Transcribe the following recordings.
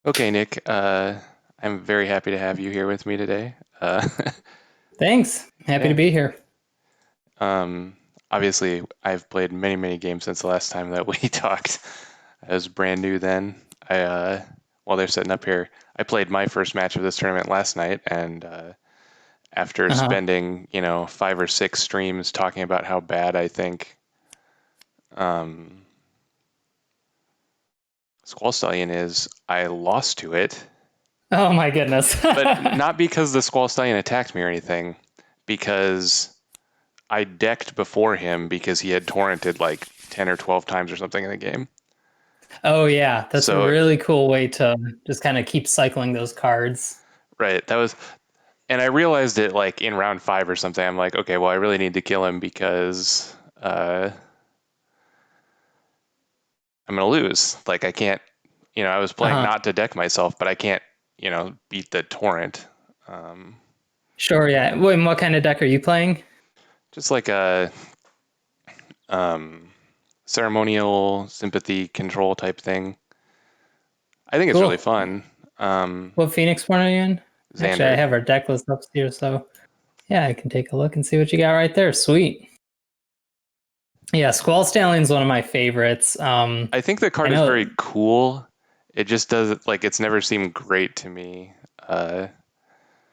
Okay, Nick, I'm very happy to have you here with me today. Thanks. Happy to Yeah. be here. Um, Obviously, I've played many, many games since the last time that we talked. I was brand new then. While they're sitting up here, I played my first match of this tournament last night, and after Uh-huh. spending, 5 or 6 streams talking about how bad I think um, Squall Stallion is, I lost to it, Oh my goodness. but not because the Squall Stallion attacked me or anything, because I decked before him because he had torrented like 10 or 12 times or something in the game. Oh yeah, that's a So, really cool way to just kind of keep cycling those cards. right, and I realized it like in round 5 or something. I'm like, okay, well, I really need to kill him because I'm going to lose. Like, I can't, I was playing Uh-huh. not to deck myself, but I can't, beat the torrent. Um, Sure, yeah. Wait, and what kind of deck are you playing? just like a um, ceremonial sympathy control type thing. I think it's really Cool. fun. What Phoenixborn are you in? Actually, I Xander. have our deck list up here, so yeah, I can take a look and see what you got right there. Sweet. Yeah, Squall Stallion's one of my favorites. I think the I card is very know. cool. It just does like it's never seemed great to me.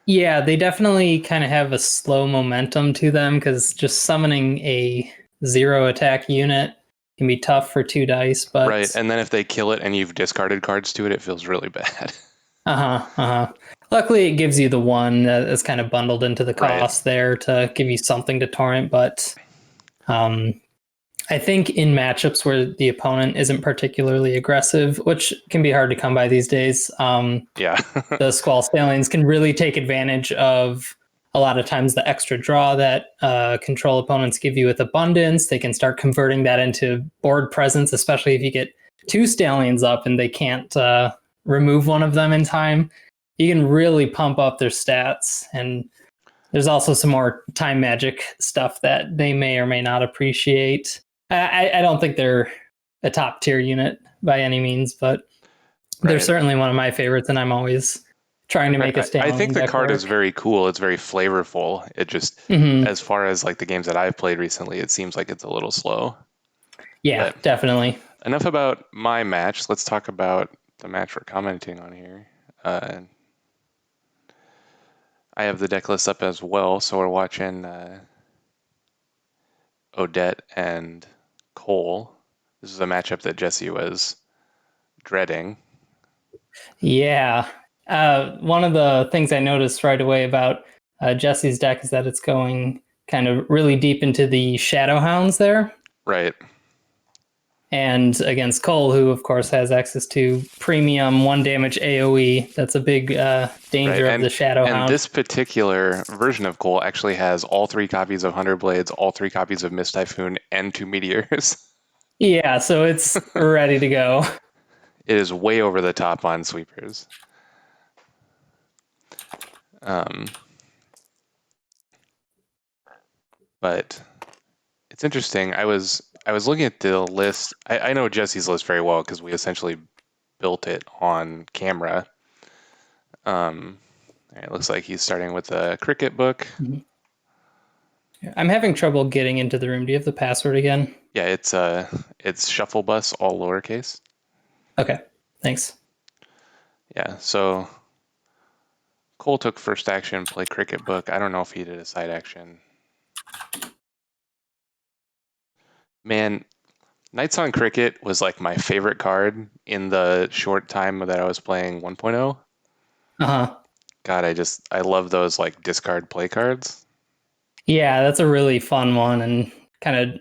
Yeah, they definitely kind of have a slow momentum to them because just summoning a zero attack unit can be tough for 2 dice, Right, but and then if they kill it and you've discarded cards to it, it feels really bad. uh-huh, uh-huh. Luckily it gives you the one that is kind of bundled into the Right, cost there to give you something to torrent, but um I think in matchups where the opponent isn't particularly aggressive, which can be hard to come by these days, yeah, the Squall Stallions can really take advantage of a lot of times the extra draw that control opponents give you with abundance. They can start converting that into board presence, especially if you get 2 Stallions up and they can't remove one of them in time. You can really pump up their stats. And there's also some more time magic stuff that they may or may not appreciate. I don't think they're a top tier unit by any means, but they're right. certainly one of my favorites, and I'm always trying to Right. make a I think Stallion the deck card is work. very cool. It's very flavorful. It just, Hmm. as far as like the games that I've played recently, it seems like it's a little slow. Yeah, But definitely. enough about my match. Let's talk about the match we're commenting on here. Uh, I have the deck list up as well, so we're watching Odette and Cole. This is a matchup that Jesse was dreading. Yeah. One of the things I noticed right away about Jesse's deck is that it's going kind of really deep into the Shadow Hounds there. Right, And against Cole, who of course has access to premium 1 damage AoE, that's a big right. danger of And the Shadow and Hound. this particular version of Cole actually has all 3 copies of Hunter Blades, all 3 copies of Mist Typhoon, and 2 Meteors. Yeah, so it's ready to go. It is way over the top on sweepers. Um, but it's interesting. I was looking at the list. I know Jesse's list very well because we essentially built it on camera. Um, it looks like he's starting with a cricket book. Mhm. I'm having trouble getting into the room. Do you have the password again? Yeah, it's shuffle bus all lowercase. Okay, thanks. Yeah, so Cole took first action, play cricket book. I don't know if he did a side action. Man, Nightsong Cricket was like my favorite card in the short time that I was playing 1.0. Uh-huh. God, I love those like discard play cards. Yeah, that's a really fun one, and kind of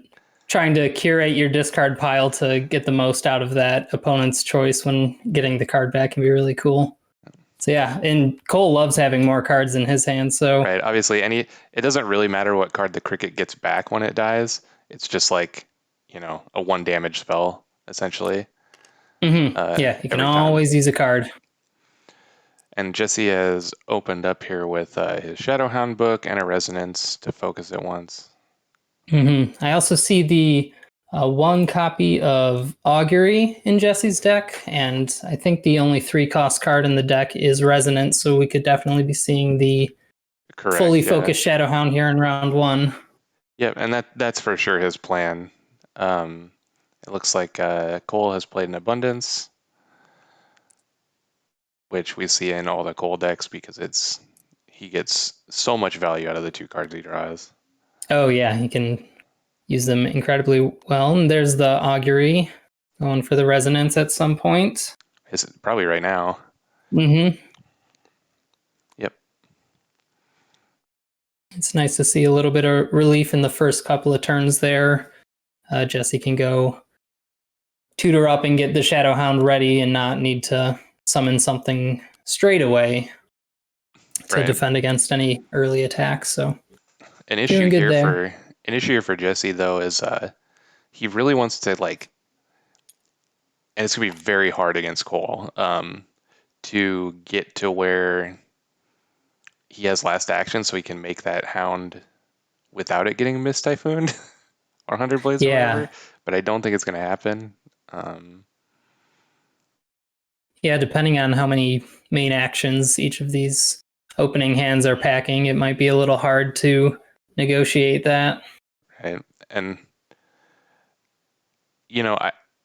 trying to curate your discard pile to get the most out of that opponent's choice when getting the card back can be really cool. So yeah, and Cole loves having more cards in his hand, so Right. Obviously, it doesn't really matter what card the cricket gets back when it dies. It's just like, a 1 damage spell essentially yeah, you can every time. always use a card. And Jesse has opened up here with his Shadowhound book and a Resonance to focus at once. I also see the One copy of Augury in Jesse's deck, and I think the only 3-cost card in the deck is Resonance, so we could definitely be seeing the fully focused Shadowhound here in round 1. Yep, and that's for sure his plan. It looks like Cole has played in Abundance, which we see in all the Cole decks because he gets so much value out of the 2 cards he draws. Oh yeah, he can use them incredibly well. And there's the Augury going for the Resonance at some point. It's probably right now. Mm-hmm. Yep. It's nice to see a little bit of relief in the first couple of turns there. Jesse can go tutor up and get the Shadowhound ready and not need to summon something straight away to defend against any early attacks. So an issue here for Jesse though is he really wants to and it's gonna be very hard against Cole to get to where he has last action so he can make that Hound without it getting Mist Typhoon or 100 Blades or whatever. But I don't think it's gonna happen. Yeah, depending on how many main actions each of these opening hands are packing, it might be a little hard to negotiate that. Right. And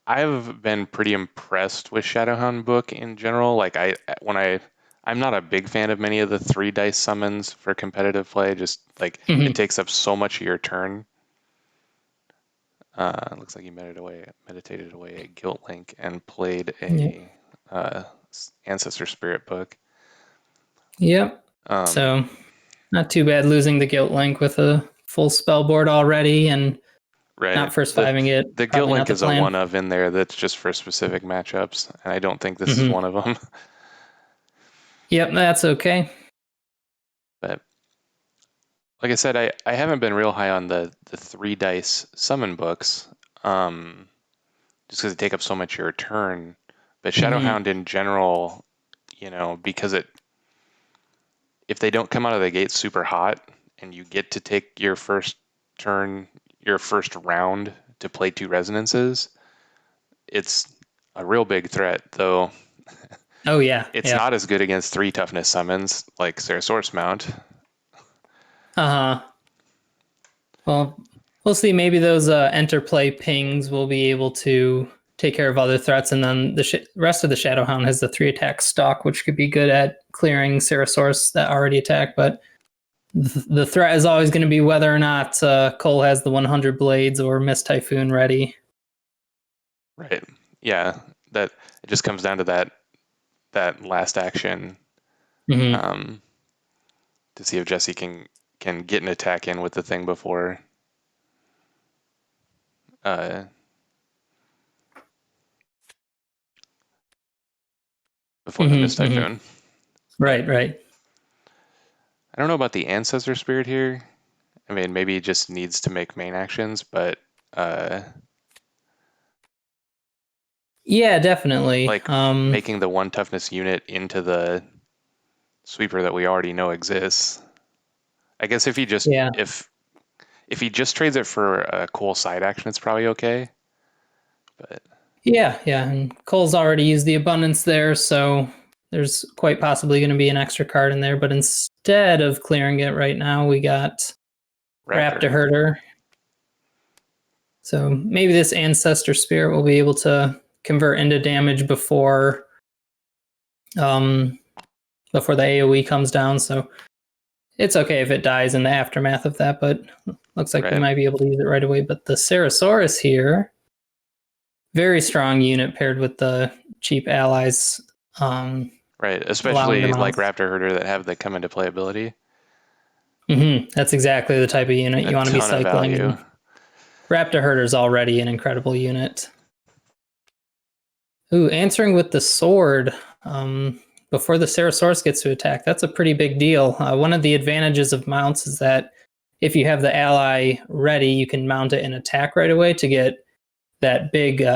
I've been pretty impressed with Shadowhound book in general. I'm not a big fan of many of the 3 dice summons for competitive play. Just it takes up so much of your turn. Looks like he meditated away a Guilt Link and played a Ancestor Spirit book. Yep. So not too bad losing the Guilt Link with a full spell board already and not first fiving it. The Guilt Link is a one of in there that's just for specific matchups, and I don't think this is one of them. Yep, that's okay. But like I said, I haven't been real high on the 3 dice summon books, just because they take up so much of your turn. But Shadowhound in general, because if they don't come out of the gate super hot and you get to take your first turn, your first round to play 2 resonances, it's a real big threat, though. Oh yeah. It's not as good against 3 toughness summons like Cerasaurus Mount. Well, we'll see. Maybe those Interplay pings will be able to take care of other threats, and then the rest of the Shadowhound has the 3 attack stock, which could be good at clearing Cerasaurus that already attack. But the threat is always going to be whether or not Cole has the 100 Blades or Mist Typhoon ready. Right. Yeah. That it just comes down to that last action to see if Jesse can get an attack in with the thing before the Mist Typhoon. Right. I don't know about the Ancestor Spirit here. I mean, maybe he just needs to make main actions, but yeah, definitely. Making the 1 toughness unit into the sweeper that we already know exists. I guess if he just if he just trades it for a cool side action, it's probably okay. But yeah, and Cole's already used the abundance there, so there's quite possibly going to be an extra card in there. But instead of clearing it right now, we got Raptor Herder. So maybe this Ancestor Spirit will be able to convert into damage before the AoE comes down. So it's okay if it dies in the aftermath of that, but looks like we might be able to use it right away. But the Cerasaurus here, very strong unit paired with the cheap allies. Right, especially like Raptor Herder that have the come into play ability. That's exactly the type of unit you want to be cycling. Raptor Herder is already an incredible unit. Ooh, answering with the sword before the Cerasaurus gets to attack. That's a pretty big deal. One of the advantages of mounts is that if you have the ally ready, you can mount it and attack right away to get that big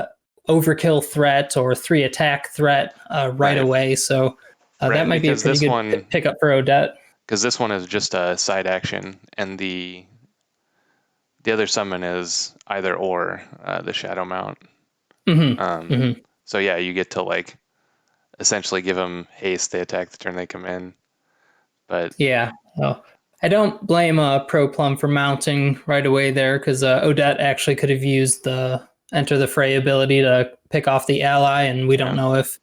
overkill threat or 3 attack threat right away. So that might be a pretty good pickup for Odette. Because this one is just a side action, and the the other summon is either or the Shadow Mount. Mm-hmm. Mm-hmm. So yeah, you get to like essentially give them haste. They attack the turn they come in. But Yeah. Oh, I don't blame Proplum for mounting right away there because Odette actually could have used the enter the fray ability to pick off the ally, and we don't yeah, know if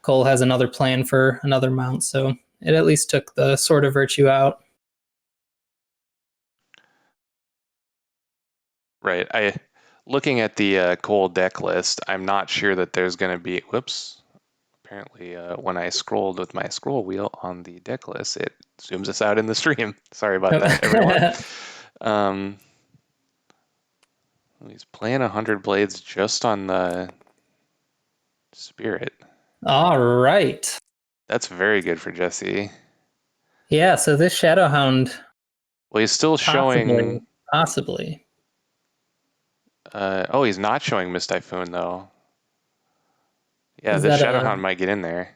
Cole has another plan for another mount. So it at least took the Sword of Virtue out. right. Looking at the Cole deck list, I'm not sure that there's going to be. Whoops. Apparently, when I scrolled with my scroll wheel on the deck list, it zooms us out in the stream. Sorry about that, everyone. Um, he's playing 100 blades just on the Spirit. All right. That's very good for Jesse. Yeah, so this Shadowhound Well, he's still possibly, showing. possibly. Oh, he's not showing Mist Typhoon though. Yeah, Is this that Shadowhound a might get in there.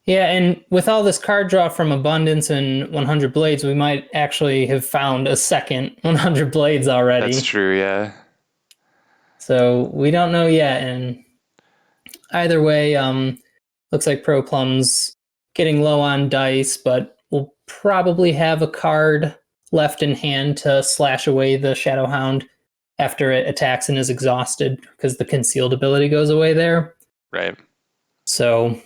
Yeah, and with all this card draw from Abundance and 100 Blades, we might actually have found a second 100 Blades That's already. true, yeah. So we don't know yet, and either way, looks like Proplum's getting low on dice, but we'll probably have a card left in hand to slash away the Shadowhound after it attacks and is exhausted, because the concealed ability goes away there. Right. So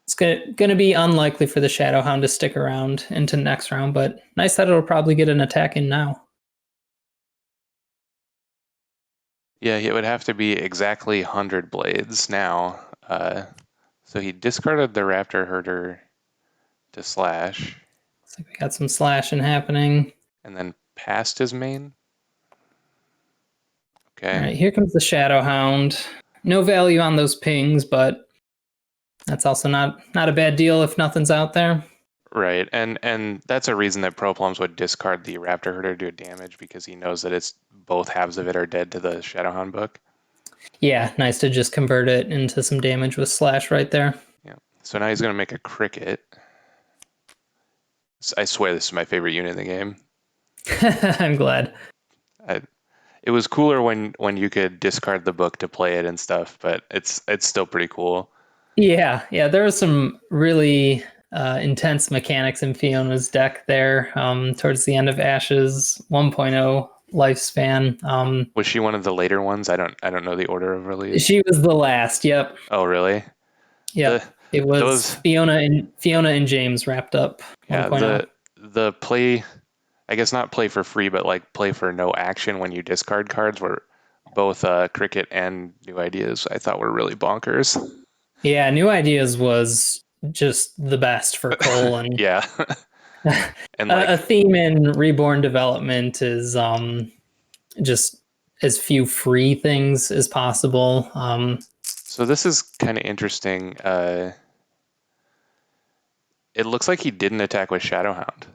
it's going to be unlikely for the Shadowhound to stick around into next round, but nice that it'll probably get an attack in now. Yeah, it would have to be exactly 100 blades now. So he discarded the Raptor Herder to slash. Looks like we got some slashing happening. And then passed his main. Okay. All right, here comes the Shadowhound. No value on those pings, but that's also not a bad deal if nothing's out there. Right, and that's a reason that Proplums would discard the Raptor Herder to do damage, because he knows that it's both halves of it are dead to the Shadowhound book. Yeah, nice to just convert it into some damage with slash right there. Yeah. So now he's going to make a cricket. I swear this is my favorite unit in the game. I'm glad. It was cooler when you could discard the book to play it and stuff, but it's still pretty cool. Yeah, there was some really intense mechanics in Fiona's deck there towards the end of Ash's 1.0 lifespan. Was she one of the later ones? I don't know the order of release. She was the last. Yep. Oh, really? Yep. It was Fiona and James wrapped up. Yeah, 1.0. the play, I guess not play for free, but like play for no action when you discard cards were both Cricket and New Ideas. I thought were really bonkers. Yeah, New Ideas was just the best for Cole, and yeah. And like, a theme in Reborn development is just as few free things as possible. So this is kind of interesting. It looks like he didn't attack with Shadowhound.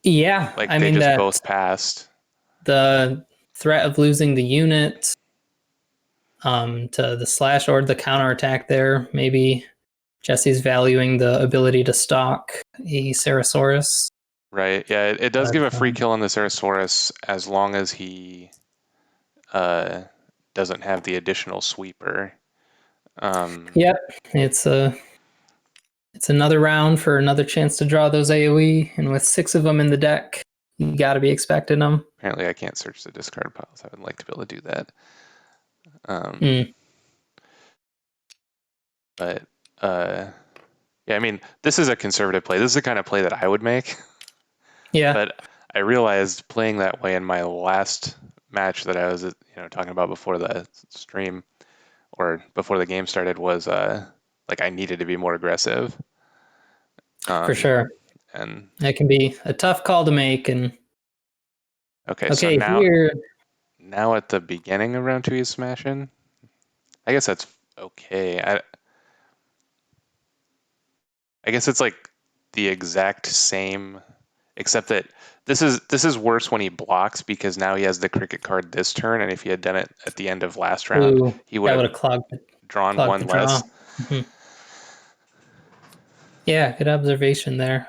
Yeah, Like I they mean just both passed. The threat of losing the unit to the slash or the counterattack there. Maybe Jesse's valuing the ability to stalk a Cerasaurus. Right. Yeah, it does give a free kill on the Cerasaurus as long as he doesn't have the additional sweeper. Yep, it's another round for another chance to draw those AoE, and with 6 of them in the deck, you got to be expecting them. Apparently, I can't search the discard piles. I would like to be able to do that. But yeah, I mean, this is a conservative play. This is the kind of play that I would make. Yeah. But I realized playing that way in my last match that I was, talking about before the stream or before the game started was like I needed to be more aggressive. For sure. And that can be a tough call to make. And okay, so now at the beginning of round 2, he's smashing. I guess that's okay. I guess it's like the exact same, except that this is worse when he blocks, because now he has the cricket card this turn, and if he had done it at the end of last round, he would have drawn one less. Mm-hmm. Yeah, good observation there.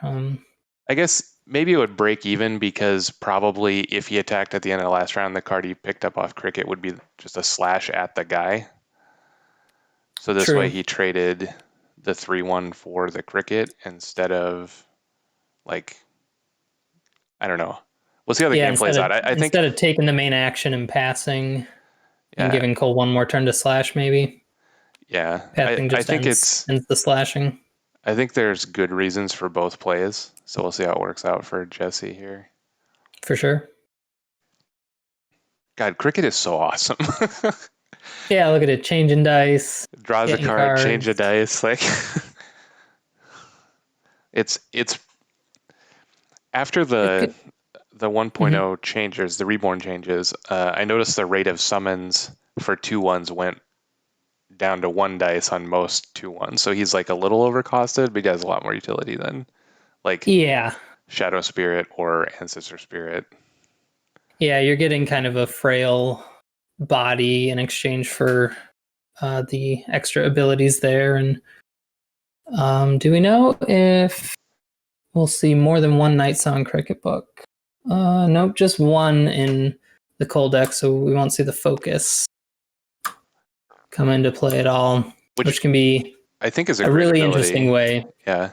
I guess maybe it would break even because probably if he attacked at the end of the last round, the card he picked up off Cricket would be just a slash at the guy. So this way True. he traded the 3/1 for the Cricket instead of like, I don't know. We'll see how the Yeah, game plays out. I think, instead of taking the main action and passing and yeah, giving Cole one more turn to slash, maybe yeah. passing just ends the slashing. I think there's good reasons for both plays. So we'll see how it works out for Jesse here. For sure. God, Cricket is so awesome. Yeah, look at it, changing dice, Draws a getting card, change a cards. dice. Like it's after the It 1.0 changes, the Reborn changes. I noticed the rate of summons for 2/1s went down to 1 dice on most 2/1s. So he's like a little overcosted, but he has a lot more utility than like Yeah. Shadow Spirit or Ancestor Spirit. Yeah, you're getting kind of a frail body in exchange for the extra abilities there. And do we know if we'll see more than one Nightsong Cricket book? Nope, just one in the Cold deck, so we won't see the focus come into play at all, which can be I think is a a great really ability. interesting way. Yeah.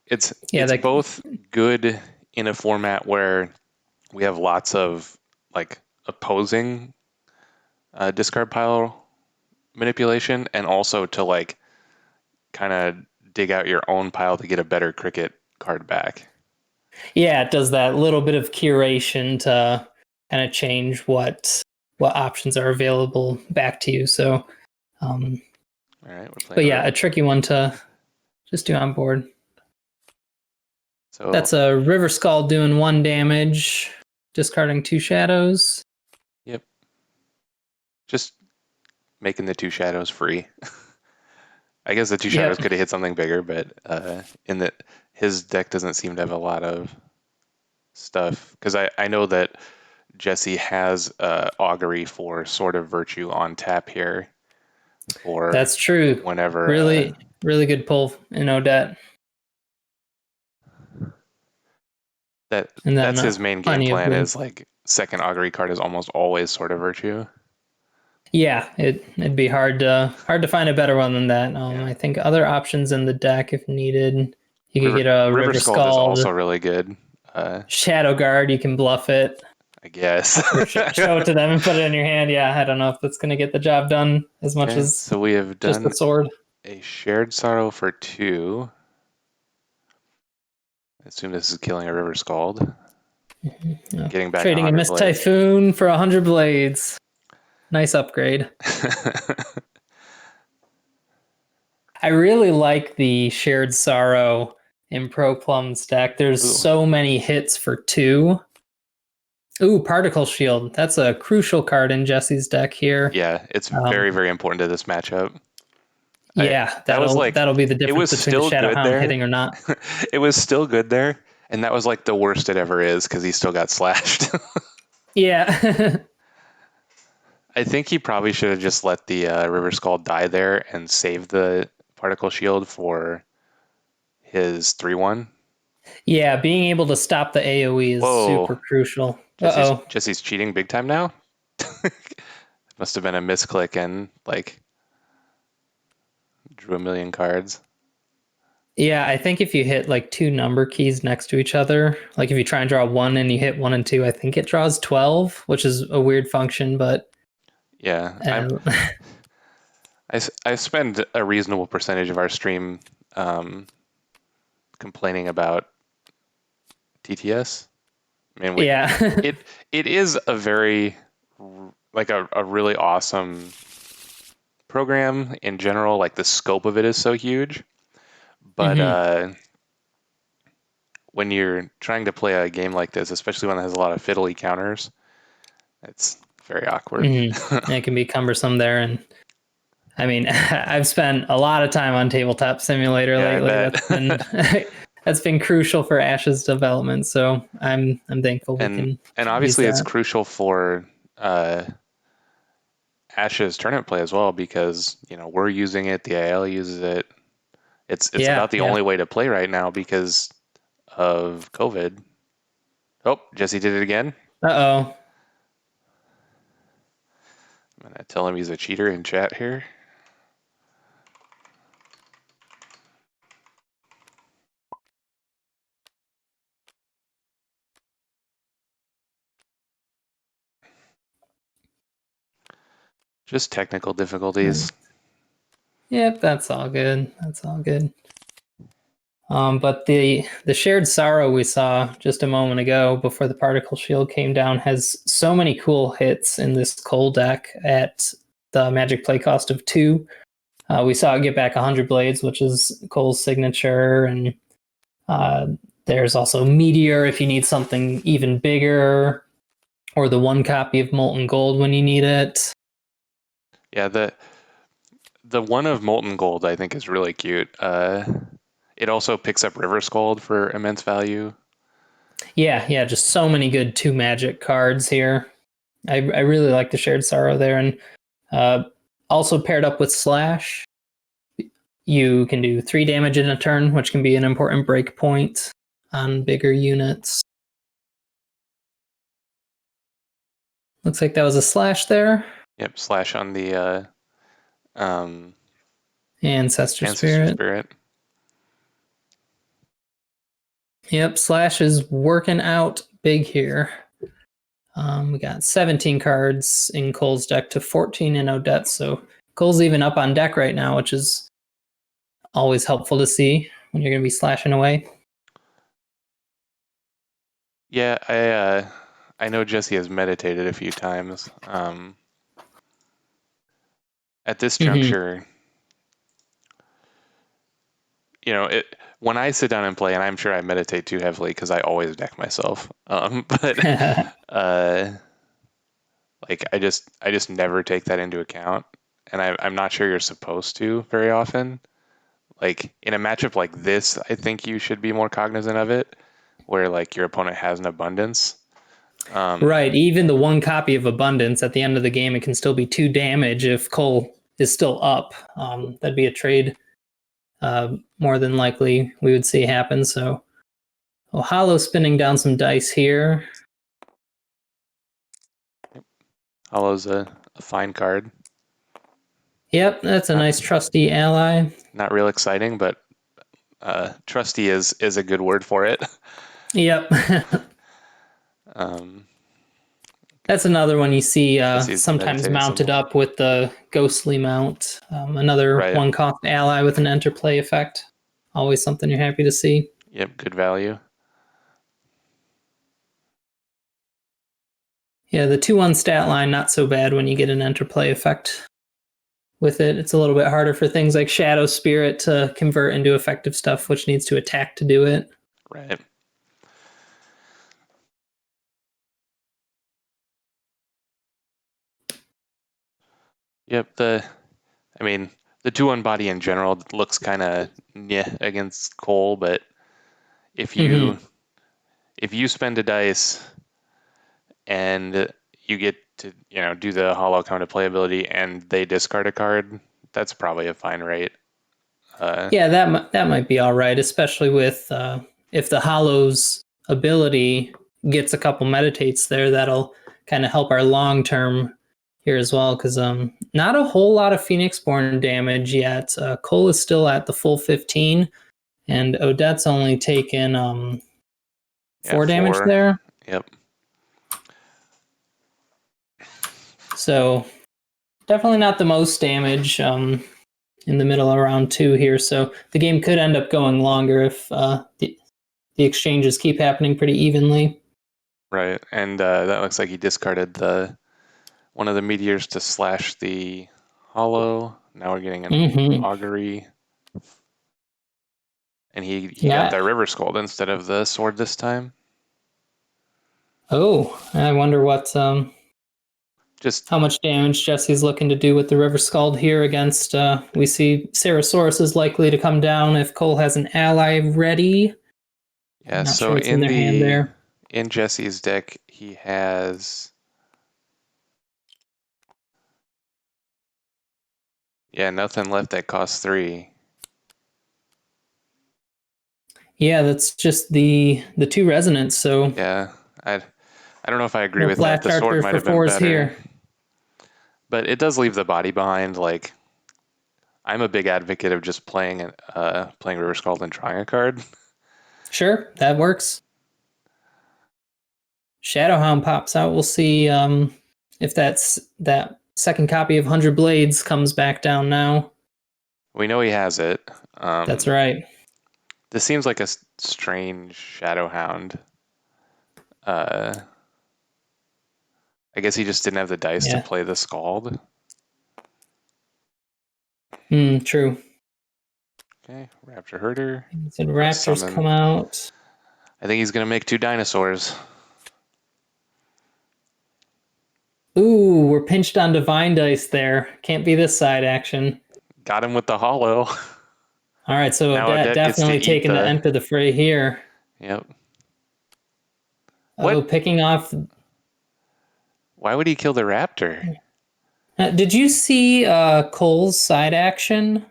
It's that, both good in a format where we have lots of like opposing discard pile manipulation, and also to like kind of dig out your own pile to get a better Cricket card back. Yeah, it does that little bit of curation to kind of change what options are available back to you. So, All right, we're playing. But yeah, a tricky one to just do on board. So that's a River Skald doing 1 damage, discarding 2 shadows. Yep. Just making the 2 shadows free. I guess the 2 shadows could have hit something bigger, but in that his deck doesn't seem to have a lot of stuff. Because I know that Jesse has Augury for Sword of Virtue on tap here. That's true. Whenever really good pull in Odette. That's his main game plan, is like second Augury card is almost always Sword of Virtue. Yeah, it'd be hard to find a better one than that. I think other options in the deck, if needed, you could get a River Skald. Is also really good. Shadow Guard, you can bluff it, I guess. or show it to them and put it in your hand. Yeah, I don't know if that's going to get the job done as much as so we have done just the sword. A Shared Sorrow for 2. I assume this is killing a River Skald. Yeah. Getting back trading a Mist Typhoon for 100 blades. Nice upgrade. I really like the Shared Sorrow in Proplum's deck. There's so many hits for 2. Ooh, Particle Shield. That's a crucial card in Jesse's deck here. Yeah, it's very, very important to this matchup. Yeah, that'll be the difference between the Shadow Hound hitting or not. It was still good there, and that was like the worst it ever is because he still got slashed. Yeah. I think he probably should have just let the River Skald die there and save the Particle Shield for his 3/1. Yeah, being able to stop the AoE is super crucial. Jesse's cheating big time now. Must have been a misclick and like drew a million cards. Yeah, I think if you hit like 2 number keys next to each other, like if you try and draw 1 and you hit 1 and 2, I think it draws 12, which is a weird function, but yeah, I spend a reasonable percentage of our stream complaining about TTS. I mean, it is a very like a really awesome program in general. Like the scope of it is so huge, but when you're trying to play a game like this, especially one that has a lot of fiddly counters, it's very awkward. It can be cumbersome there. And I mean, I've spent a lot of time on Tabletop Simulator lately. That's been crucial for Ash's development. So I'm thankful. And obviously it's crucial for Ash's tournament play as well, because we're using it, the IL uses it. It's about the only way to play right now because of COVID. Oh, Jesse did it again. Uh-oh. I'm gonna tell him he's a cheater in chat here. Just technical difficulties. Yep, that's all good. That's all good. But the shared sorrow we saw just a moment ago before the particle shield came down has so many cool hits in this Cole deck at the magic play cost of 2. We saw it get back 100 blades, which is Cole's signature, and there's also Meteor if you need something even bigger, or the 1 copy of Molten Gold when you need it. Yeah, the one of Molten Gold I think is really cute. It also picks up River Skald for immense value. Yeah, just so many good 2 magic cards here. I really like the shared sorrow there, and also paired up with Slash, you can do 3 damage in a turn, which can be an important break point on bigger units. Looks like that was a Slash there. Yep, Slash on the Ancestor Ancestor Spirit. Spirit. Yep, Slash is working out big here. We got 17 cards in Cole's deck to 14 in Odette, so Cole's even up on deck right now, which is always helpful to see when you're going to be slashing away. Yeah, I know Jesse has meditated a few times. At this juncture, you know, when I sit down and play, and I'm sure I meditate too heavily because I always deck myself. But like I just never take that into account, and I'm not sure you're supposed to very often. Like in a matchup like this, I think you should be more cognizant of it, where like your opponent has an abundance. Right, even the 1 copy of Abundance at the end of the game, it can still be 2 damage if Cole is still up. That'd be a trade more than likely we would see happen. So, Hollow spinning down some dice here. Hollow's a fine card. Yep, that's a nice trusty ally. Not real exciting, but trusty is a good word for it. Yep. That's another one you see sometimes mounted up with the ghostly mount. Another right. 1 cost ally with an interplay effect. Always something you're happy to see. Yep, good value. Yeah, the 2/1 stat line, not so bad when you get an interplay effect with it. It's a little bit harder for things like Shadow Spirit to convert into effective stuff, which needs to attack to do it. Right. Yep, the 2/1 body in general looks kind of against Cole, but if you spend a dice and you get to do the hollow come to playability and they discard a card, that's probably a fine rate. Yeah, that might be all right, especially with if the hollow's ability gets a couple meditates there, that'll kind of help our long term here as well, because not a whole lot of Phoenixborn damage yet. Cole is still at the full 15, and Odette's only taken 4 damage there. Yep. So definitely not the most damage in the middle of round 2 here. So the game could end up going longer if the exchanges keep happening pretty evenly. Right, and that looks like he discarded one of the meteors to slash the hollow. Now we're getting an augury. And he got the River Skald instead of the sword this time. Oh, I wonder what just how much damage Jesse's looking to do with the River Skald here against we see Cerasaurus is likely to come down if Cole has an ally ready. Yeah, so sure in their hand there. In Jesse's deck, he has nothing left that costs 3. Yeah, that's just the two resonance. So Yeah, I don't know if I agree no with that. flash The sword archer might for have been fours better, here. but it does leave the body behind. Like I'm a big advocate of just playing River Skald and drawing a card. Sure, that works. Shadowhound pops out. We'll see if that second copy of 100 Blades comes back down now. We know he has it. That's right. This seems like a strange Shadowhound. I guess he just didn't have the dice to Yeah. play the Skald. True. Okay, Raptor Herder. So Raptors Summon. come out. I think he's gonna make 2 dinosaurs. Ooh, we're pinched on divine dice there. Can't be this side action. Got him with the hollow. All right, so Now Odette Odette gets to definitely eat taking to the. enter the fray here. Yep. Oh, What? picking off. Why would he kill the raptor? Did you see Cole's side action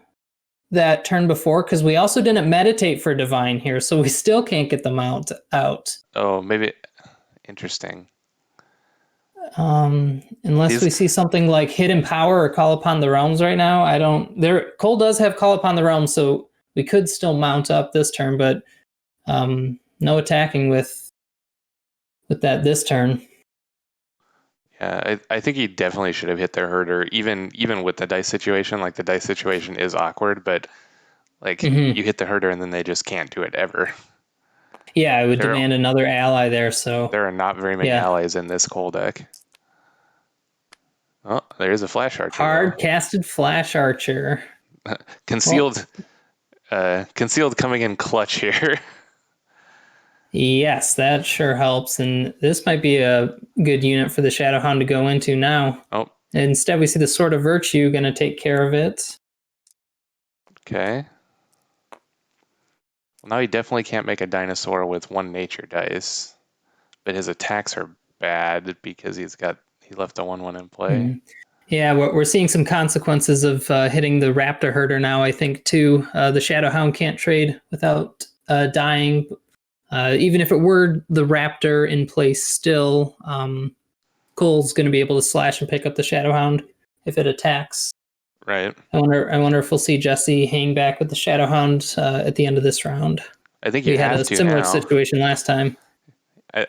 that turn before? Because we also didn't meditate for divine here, so we still can't get them out. Oh, maybe. Interesting. Unless we see something like hidden power or call upon the realms right now. I don't. There, Cole does have call upon the realms, so we could still mount up this turn, but no attacking with that this turn. Yeah, I think he definitely should have hit the herder, even with the dice situation. Like the dice situation is awkward, but like you hit the herder and then they just can't do it ever. Yeah, I would demand another ally there. So there are not very many allies in this Cole deck. Oh, there's a flash archer. Hard casted flash archer. Concealed, concealed coming in clutch here. Yes, that sure helps, and this might be a good unit for the Shadowhound to go into now. Oh, instead we see the Sword of Virtue going to take care of it. Okay. Well, now he definitely can't make a dinosaur with 1 nature dice, but his attacks are bad because he left a 1/1 in play. Yeah, we're seeing some consequences of hitting the Raptor Herder now, I think, too. The Shadowhound can't trade without dying. Even if it were the Raptor in place still, Cole's going to be able to slash and pick up the Shadowhound if it attacks. Right. I wonder if we'll see Jesse hang back with the Shadowhound at the end of this round. I think we had a similar situation last time. I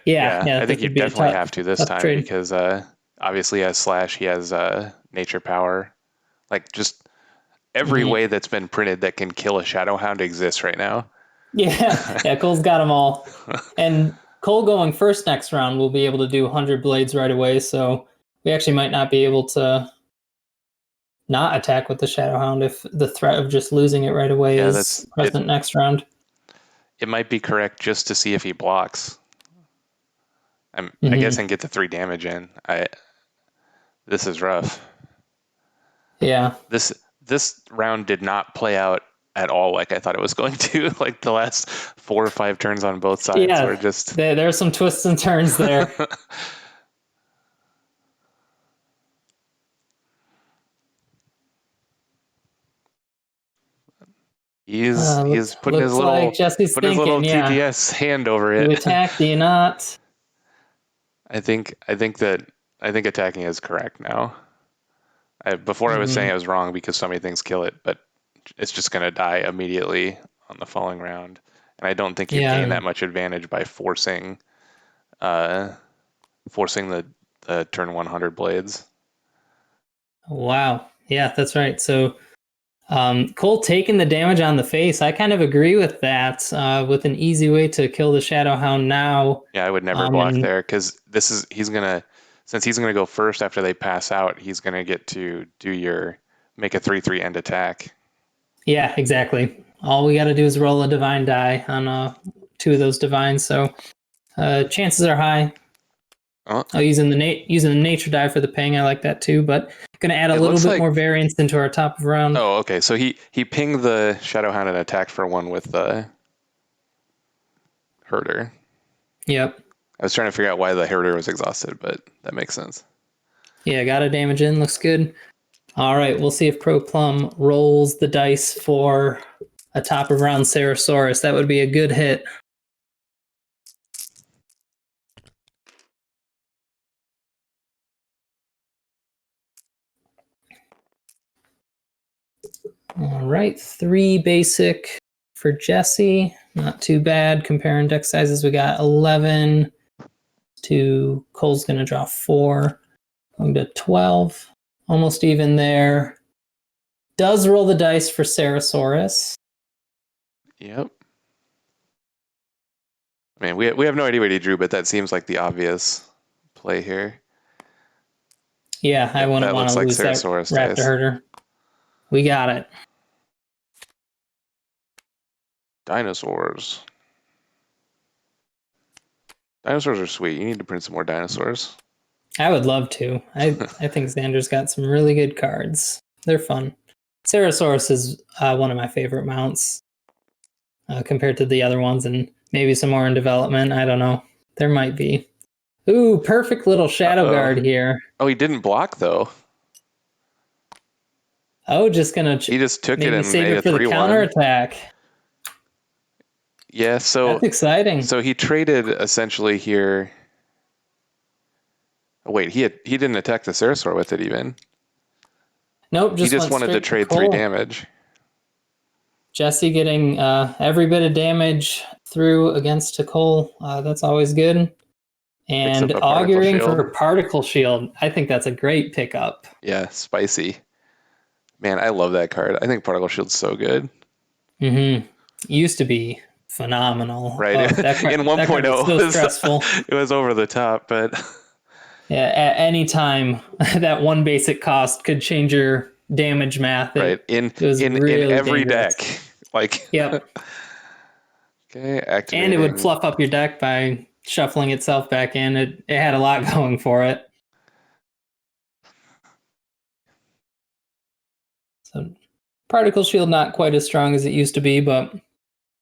think you definitely have to this time trade. Because obviously he has slash, he has nature power. Like just every way that's been printed that can kill a Shadowhound exists right now. Yeah, Cole's got them all. And Cole going first next round will be able to do 100 blades right away, so we actually might not be able to not attack with the Shadowhound if the threat of just losing it right away is present next round. It might be correct just to see if he blocks. I guess and get the 3 damage in. This is rough. Yeah. This round did not play out at all like I thought it was going to. Like the last 4 or 5 turns on both sides were just. There are some twists and turns there. He's putting his little TTS hand over it. You attack, do you not? I think attacking is correct now. Before I was saying I was wrong because so many things kill it, but it's just going to die immediately on the following round. And I don't think you gain that much advantage by forcing the turn 100 blades. Wow. Yeah, that's right. So Cole taking the damage on the face, I kind of agree with that. With an easy way to kill the Shadowhound now. Yeah, I would never block there because he's gonna go first after they pass out. He's gonna get to make a 3/3 end attack. Yeah, exactly. All we got to do is roll a divine die on 2 of those divines, so chances are high. Using the nature die for the ping, I like that too, but going to add a little bit more variance into our top of round. Oh, okay. So he pinged the Shadowhound and attacked for 1 with the Herder. Yep. I was trying to figure out why the Herder was exhausted, but that makes sense. Yeah, got a damage in. Looks good. All right, we'll see if Proplum rolls the dice for a top of round Cerasaurus. That would be a good hit. All right, 3 basic for Jesse. Not too bad comparing deck sizes. We got 11 to Cole's going to draw 4. Going to 12. Almost even there. Does roll the dice for Cerasaurus. Yep. I mean, we have no idea what he drew, but that seems like the obvious play here. Yeah, I wouldn't want to lose Cerasaurus that Raptor Herder. We got it. Dinosaurs. Dinosaurs are sweet. You need to print some more dinosaurs. I would love to. I think Xander's got some really good cards. They're fun. Cerasaurus is one of my favorite mounts compared to the other ones, and maybe some more in development. I don't know. There might be. Ooh, perfect little Shadow Guard here. Oh, he didn't block, though. Oh, just gonna. He just took it and save made it for a 3-1. the counterattack. Yeah, so that's exciting. So he traded essentially here. Oh, wait, he didn't attack the Cerasaur with it even. Nope, he just wanted to trade 3 damage. Jesse getting every bit of damage through against Cole. That's always good. And auguring for Particle Shield. I think that's a great pickup. Yeah, spicy. Man, I love that card. I think Particle Shield's so good. Mm-hmm. Used to be phenomenal. Right. In 1.0, was so stressful. It was over the top, but yeah, at any time that one basic cost could change your damage math. Right. In every deck. Like yep. Okay, activating. And it would fluff up your deck by shuffling itself back in. It had a lot going for it. So Particle Shield not quite as strong as it used to be, but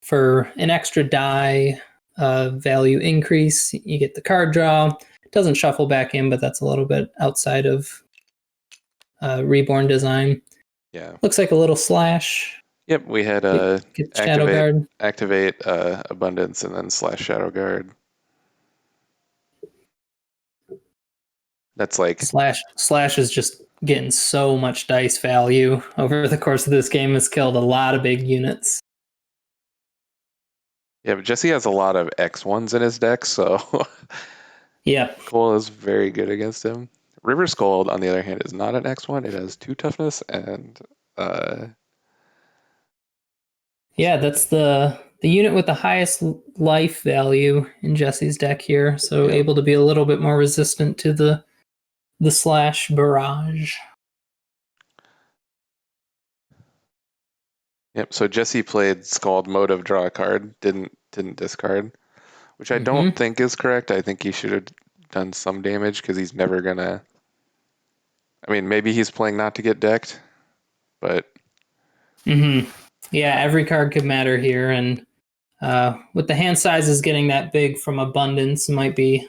for an extra die value increase, you get the card draw. It doesn't shuffle back in, but that's a little bit outside of Reborn design. Yeah. Looks like a little slash. Yep, we had Shadow Guard. Activate Abundance and then slash Shadow Guard. That's like slash is just getting so much dice value over the course of this game. Has killed a lot of big units. Yeah, but Jesse has a lot of X1s in his deck, so yeah, Cole is very good against him. River Skald, on the other hand, is not an X1. It has 2 toughness and yeah, that's the unit with the highest life value in Jesse's deck here, so able to be a little bit more resistant to the slash barrage. Yep, so Jesse played Skald mode of draw a card, didn't discard, which I don't think is correct. I think he should have done some damage because he's never gonna. I mean, maybe he's playing not to get decked, but. Yeah, every card could matter here, and with the hand sizes getting that big from abundance, might be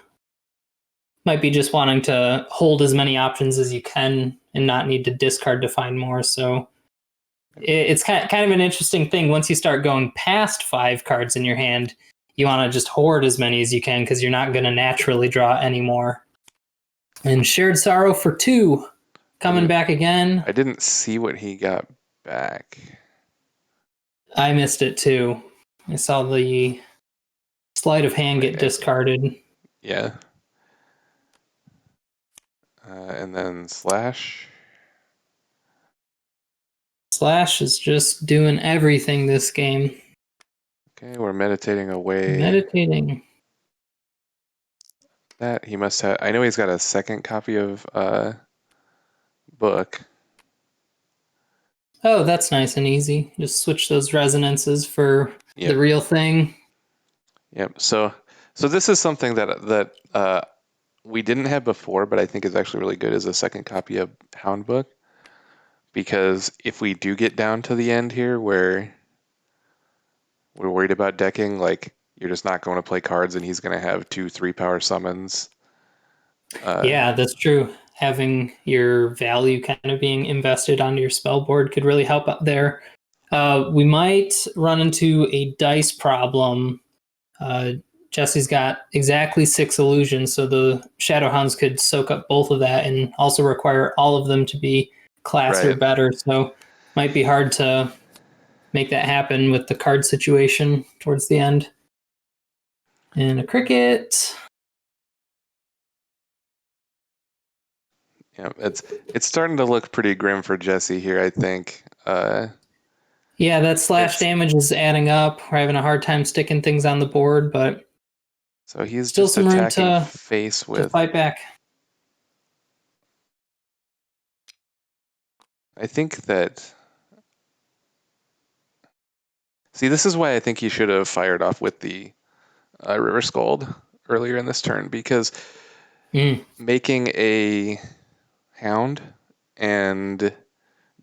just wanting to hold as many options as you can and not need to discard to find more. So it's kind of an interesting thing. Once you start going past 5 cards in your hand, you want to just hoard as many as you can because you're not going to naturally draw any more. And Shared Sorrow for 2 coming back again. I didn't see what he got back. I missed it too. I saw the Sleight of Hand get discarded. Yeah. And then slash. Slash is just doing everything this game. Okay, we're meditating away. Meditating. That he must have. I know he's got a second copy of book. Oh, that's nice and easy. Just switch those resonances for the real thing. Yep. So this is something that we didn't have before, but I think is actually really good as a second copy of Hound book. Because if we do get down to the end here where we're worried about decking, like you're just not going to play cards and he's going to have 2-3 power summons. Yeah, that's true. Having your value kind of being invested onto your spell board could really help out there. We might run into a dice problem. Jesse's got exactly 6 illusions, so the Shadowhounds could soak up both of that and also require all of them to be class or Right. better. So might be hard to make that happen with the card situation towards the end. And a cricket. Yeah, it's starting to look pretty grim for Jesse here, I think. Yeah, that slash damage is adding up. We're having a hard time sticking things on the board, but so he's still just some room attacking to face with. fight back. I think that. See, this is why I think he should have fired off with the River Skald earlier in this turn, because making a Hound and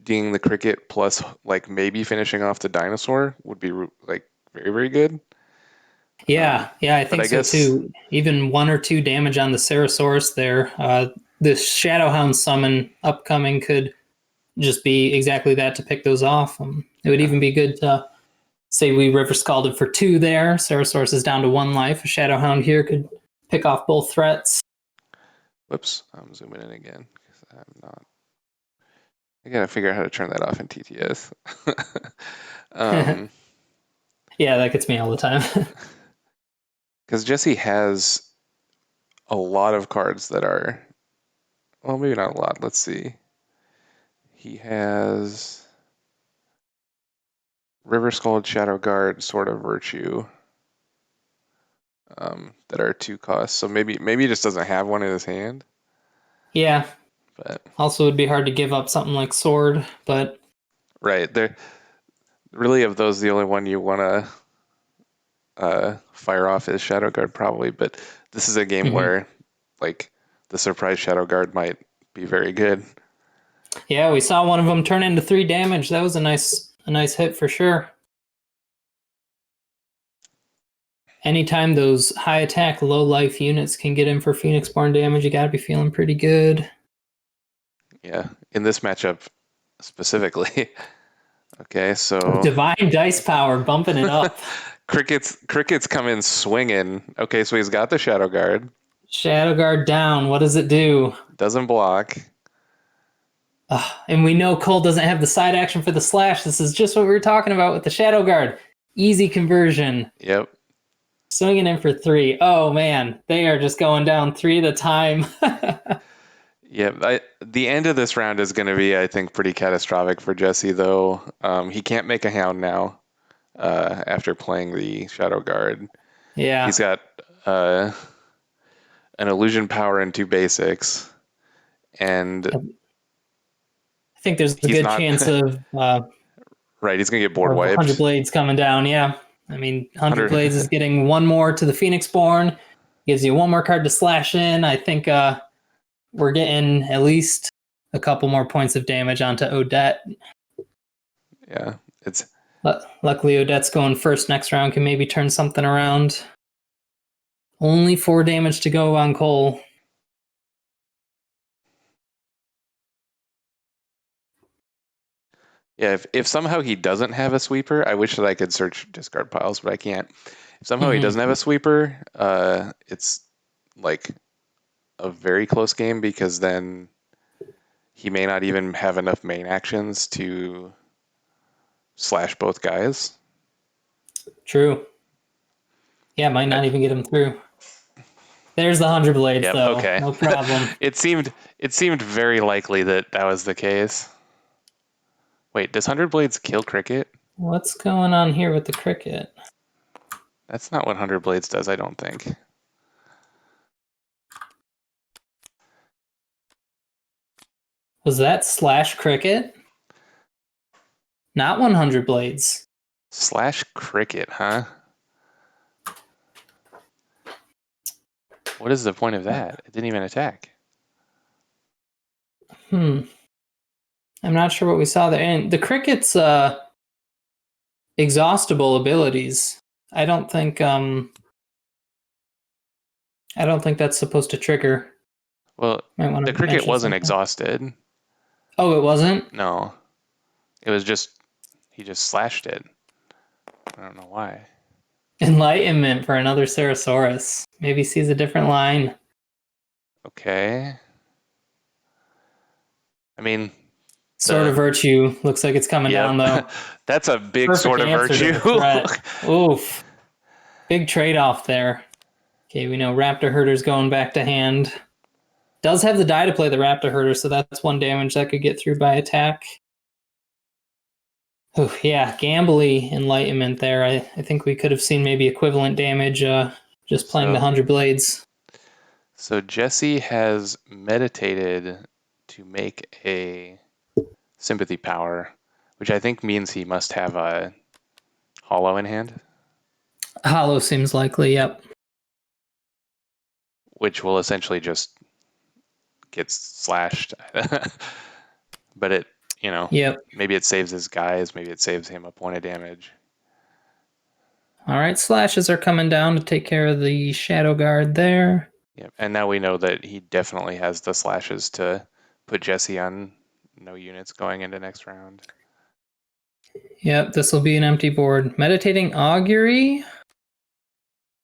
doing the cricket plus like maybe finishing off the dinosaur would be like very, very good. Yeah, I think so too. Even 1 or 2 damage on the Cerasaurus there. The Shadowhound summon upcoming could just be exactly that to pick those off. It would even be good to say we River Scalded for 2 there. Cerasaurus is down to 1 life. A Shadowhound here could pick off both threats. Whoops, I'm zooming in again because I'm not. I gotta figure out how to turn that off in TTS. Yeah, that gets me all the time. Because Jesse has a lot of cards that are, well, maybe not a lot. Let's see. He has River Skald, Shadow Guard, Sword of Virtue, that are 2 costs. So maybe he just doesn't have one in his hand. Yeah. But also, it'd be hard to give up something like Sword, but right there, really of those, the only one you want to fire off is Shadow Guard probably. But this is a game where like the surprise Shadow Guard might be very good. Yeah, we saw one of them turn into 3 damage. That was a nice hit for sure. Anytime those high attack, low life units can get in for Phoenixborn damage, you gotta be feeling pretty good. Yeah, in this matchup specifically. Okay, so Divine Dice Power bumping it up. Crickets come in swinging. Okay, so he's got the Shadow Guard. Shadow Guard down. What does it do? Doesn't block. And we know Cole doesn't have the side action for the slash. This is just what we were talking about with the Shadow Guard. Easy conversion. Yep. Swinging in for 3. Oh man, they are just going down 3 at a time. Yeah, the end of this round is going to be, I think, pretty catastrophic for Jesse, though. He can't make a Hound now after playing the Shadow Guard. Yeah. He's got an Illusion Power and 2 basics. And I think there's a good chance of... right, he's going to get board wiped. 100 Blades coming down, yeah. I mean, 100 Blades is getting 1 more to the Phoenixborn. Gives you 1 more card to slash in. I think... we're getting at least a couple more points of damage onto Odette. Yeah, it's... Luckily, Odette's going first next round, can maybe turn something around. Only 4 damage to go on Cole. Yeah, if somehow he doesn't have a sweeper, I wish that I could search discard piles, but I can't. If somehow he doesn't have a sweeper, it's like a very close game, because then he may not even have enough main actions to slash both guys. True. Yeah, might not even get him through. There's the 100 Blades, though. Okay. No problem. It seemed very likely that was the case. Wait, does 100 Blades kill Cricket? What's going on here with the Cricket? That's not what 100 Blades does, I don't think. Was that slash Cricket? Not 100 Blades. Slash Cricket, huh? What is the point of that? It didn't even attack. I'm not sure what we saw there. And the Cricket's exhaustible abilities, I don't think that's supposed to trigger. Well, the Cricket wasn't exhausted. Oh, it wasn't? No. It was just He just slashed it. I don't know why. Enlightenment for another Cerasaurus. Maybe sees a different line. Okay. I mean, Sword of Virtue looks like it's coming down though. That's a big Perfect Sword of answer to Virtue. the threat. Oof. Big trade-off there. Okay, we know Raptor Herder's going back to hand. Does have the die to play the Raptor Herder, so that's 1 damage that could get through by attack. Oh, yeah, Gambly Enlightenment there. I think we could have seen maybe equivalent damage just playing the 100 Blades. So Jesse has meditated to make a Sympathy power, which I think means he must have a Hollow in hand. Hollow seems likely, yep. Which will essentially just get slashed. But it, Yep. Maybe it saves his guys, maybe it saves him a point of damage. All right, slashes are coming down to take care of the Shadow Guard there. Yep, and now we know that he definitely has the slashes to put Jesse on no units going into next round. Yep, this will be an empty board. Meditating Augury